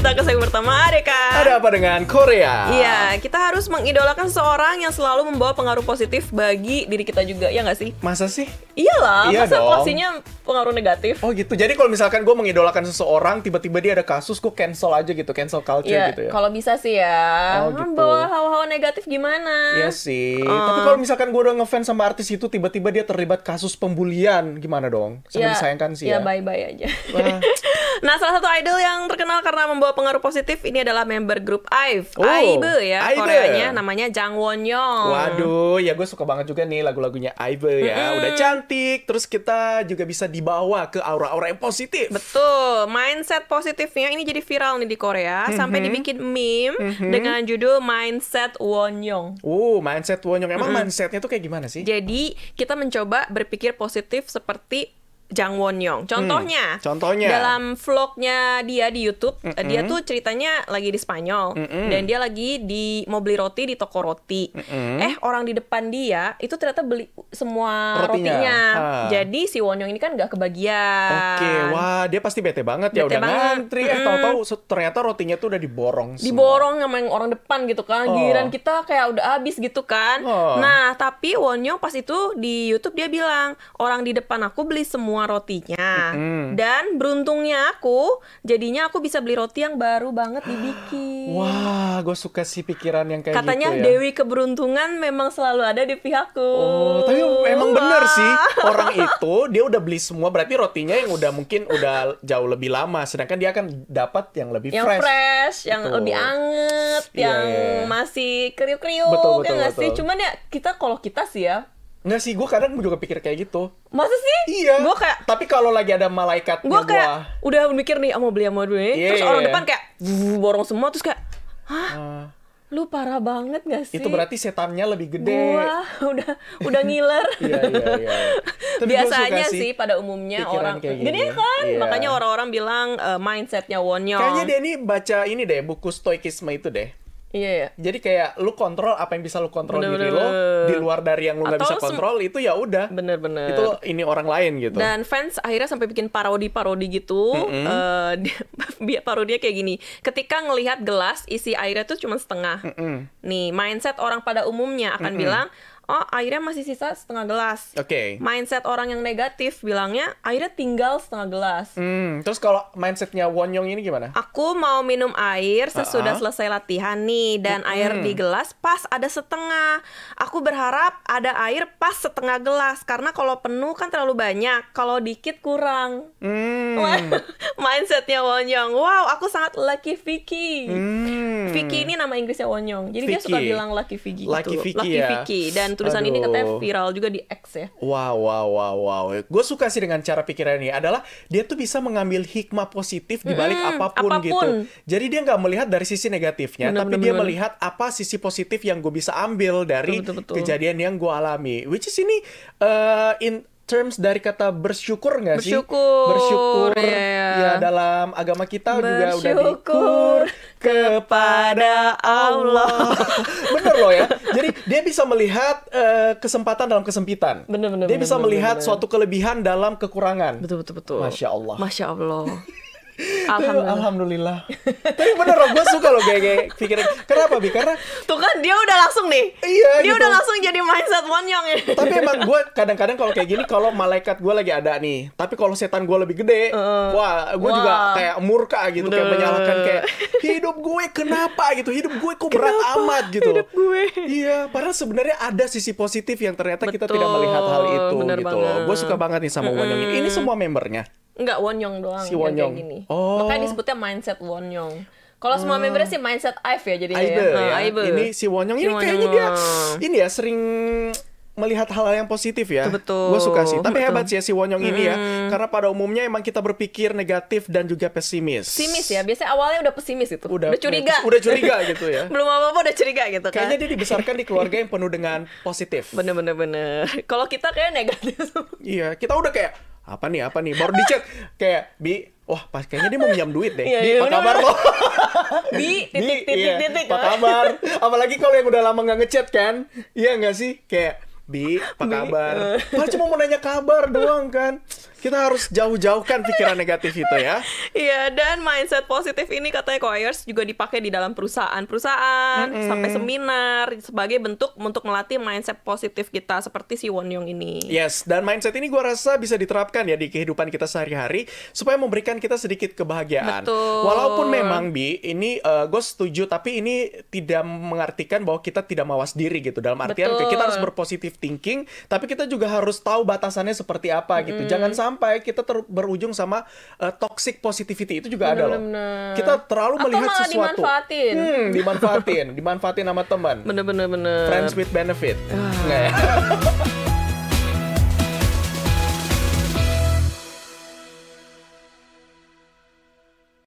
kita ke segmen pertama deh, Kak. Ada apa dengan Korea? Iya, kita harus mengidolakan seorang yang selalu membawa pengaruh positif bagi diri kita juga, ya nggak sih? Masa sih? Iyalah, Iya masa dong. pastinya pengaruh negatif? Oh gitu. Jadi kalau misalkan gue mengidolakan seseorang, tiba-tiba dia ada kasus, gue cancel aja gitu, cancel culture Iya, gitu ya. kalau bisa sih ya. Oh, gitu. Bawa hawa-hawa negatif gimana? Iya sih. Tapi kalau misalkan gue udah ngefans sama artis itu, tiba-tiba dia terlibat kasus pembulian, gimana dong? Sangat disayangkan sih ya. Ya bye-bye aja. Wah. Nah, salah satu idol yang terkenal karena membawa pengaruh positif ini adalah member grup IVE. Oh, IVE ya, IVE. Koreanya namanya Jang Won-young. Waduh, ya gue suka banget juga nih lagu-lagunya IVE ya. Udah cantik, terus kita juga bisa dibawa ke aura-aura yang positif. Betul, mindset positifnya ini jadi viral nih di Korea sampai dibikin meme dengan judul Mindset Won-young. Mindset Wonyong. Emang mindsetnya tuh kayak gimana sih? Jadi kita mencoba berpikir positif seperti Jang Won-young. Contohnya, dalam vlognya dia di YouTube, dia tuh ceritanya lagi di Spanyol dan dia lagi mau beli roti di toko roti. Orang di depan dia itu ternyata beli semua rotinya. Jadi si Won-young ini kan nggak kebagian. Oke, wah dia pasti bete banget ya, Bete udah banget. ngantri. Tahu-tahu ternyata rotinya tuh udah diborong semua. Diborong sama yang orang depan gitu kan. Giliran kita kayak udah habis gitu kan. Nah, tapi Won-young pas itu di YouTube dia bilang, orang di depan aku beli semua rotinya. Dan beruntungnya aku, jadinya aku bisa beli roti yang baru banget dibikin. Wah, gue suka sih pikiran yang kayak Katanya gitu ya. Dewi keberuntungan memang selalu ada di pihakku. Oh, tapi emang bener sih. Orang itu dia udah beli semua, berarti rotinya yang udah mungkin udah jauh lebih lama, sedangkan dia akan dapat yang lebih yang fresh, yang Betul. lebih anget, Iya, yang iya. masih kriuk-kriuk, Betul, ya nggak sih? betul. Cuman ya kalau kita sih ya, Nggak sih, gue kadang juga pikir kayak gitu. masa sih? Iya. Gue kayak Tapi kalau lagi ada malaikatnya gue kayak udah mikir nih, mau beli Iya, terus orang iya. depan kayak borong semua, terus kayak, Ah, lu parah banget gak sih? itu berarti setannya lebih gede. Gua udah ngiler. Iya. Tapi gua Biasanya suka sih pada umumnya pikiran orang kayak gini gini. kan, Iya. makanya orang-orang bilang mindsetnya Won-young. Kayaknya dia nih baca ini deh, buku stoikisme itu deh. Iya ya. Jadi kayak lu kontrol apa yang bisa lu kontrol diri Bener-bener. lo, di luar dari yang lu nggak Atau bisa kontrol itu ya udah. Bener-bener. Itu ini orang lain gitu. Dan fans akhirnya sampai bikin parodi gitu. Parodinya kayak gini. Ketika ngelihat gelas isi airnya tuh cuma setengah. Nih, mindset orang pada umumnya akan bilang, oh airnya masih sisa setengah gelas. Oke. Mindset orang yang negatif bilangnya airnya tinggal setengah gelas. Terus kalau mindsetnya Wonyong ini gimana? Aku mau minum air sesudah selesai latihan nih, dan air di gelas pas ada setengah. Aku berharap ada air pas setengah gelas, karena kalau penuh kan terlalu banyak, kalau dikit kurang. Mindsetnya Wonyong. Wow, aku sangat lucky Vicky. Vicky ini nama Inggrisnya Wonyong. Jadi dia suka Vicky. bilang lucky Vicky gitu. Lucky Vicky Lucky ya. Vicky. Dan tulisan ini Aduh. katanya viral juga di X ya. Wow. Gue suka sih dengan cara pikiran ini. Adalah dia tuh bisa mengambil hikmah positif di balik apapun gitu. Jadi dia nggak melihat dari sisi negatifnya, tapi dia melihat apa sisi positif yang gue bisa ambil dari Betul. kejadian yang gue alami. Which is ini in terms dari kata bersyukur nggak sih? Bersyukur, Ya dalam agama kita juga udah bersyukur kepada Allah. Bener loh ya. Jadi dia bisa melihat kesempatan dalam kesempitan. Bener. Dia bisa melihat suatu kelebihan dalam kekurangan. Betul. Masya Allah. Masya Allah. Alhamdulillah. Tapi bener loh, gue suka loh kayak pikiran. Kenapa, Bi? Karena Tuh kan dia udah langsung nih. Iya, Dia gitu. udah langsung jadi mindset Wonyong ya. tapi emang gue kadang-kadang kalau kayak gini, kalau malaikat gue lagi ada nih, tapi kalau setan gue lebih gede, wah, gue juga kayak murka gitu, kayak menyalahkan kayak hidup gue kenapa gitu, hidup gue kok berat amat gitu. Hidup gue. Iya, padahal sebenarnya ada sisi positif yang ternyata kita tidak melihat hal itu bener gitu. banget. Gue suka banget nih sama Wonyong ini. Ini semua membernya. Enggak, Wonyong doang Si yang Wonyong. kayak gini. Oh. Makanya disebutnya mindset Wonyong. Kalau semua membernya sih mindset IVE ya jadinya Aibe, ya. ya. Aibe. Ini si Wonyong Si ini kayaknya dia Wonyong. ini ya sering melihat hal-hal yang positif ya. Betul. Gue suka sih. Tapi Betul. hebat sih ya si Wonyong ini ya. Karena pada umumnya emang kita berpikir negatif dan juga pesimis. Pesimis ya. Biasanya awalnya udah pesimis itu. Udah curiga. Udah curiga gitu ya. Belum apa-apa udah curiga gitu kan. Kayaknya dia dibesarkan di keluarga yang penuh dengan positif. Bener. Kalau kita kayak negatif. Iya, kita udah kayak apa nih baru di chat kayak Bi, wah pas kayaknya dia mau minjam duit deh. Iya, Bi, iya, apa bener, kabar lo? Bi, Bi, titik. apa kabar? Apalagi kalau yang udah lama nggak ngechat kan, iya nggak sih? Kayak Bi, apa kabar? Padahal cuma mau nanya kabar doang kan. Kita harus jauh-jauhkan pikiran negatif itu ya. Iya, dan mindset positif ini katanya Koyers juga dipakai di dalam perusahaan-perusahaan, sampai seminar sebagai bentuk untuk melatih mindset positif kita seperti si Won-young ini. Yes, dan mindset ini gue rasa bisa diterapkan ya di kehidupan kita sehari-hari supaya memberikan kita sedikit kebahagiaan. Betul. Walaupun memang Bi, ini gue setuju, tapi ini tidak mengartikan bahwa kita tidak mawas diri gitu. Dalam artian kita harus berpositif thinking, tapi kita juga harus tahu batasannya seperti apa gitu. Jangan sampai kita berujung sama toxic positivity, itu juga ada loh. Kita terlalu melihat sesuatu. Dimanfaatin Dimanfaatin sama teman. Bener. Friends with benefit. Nggak ya?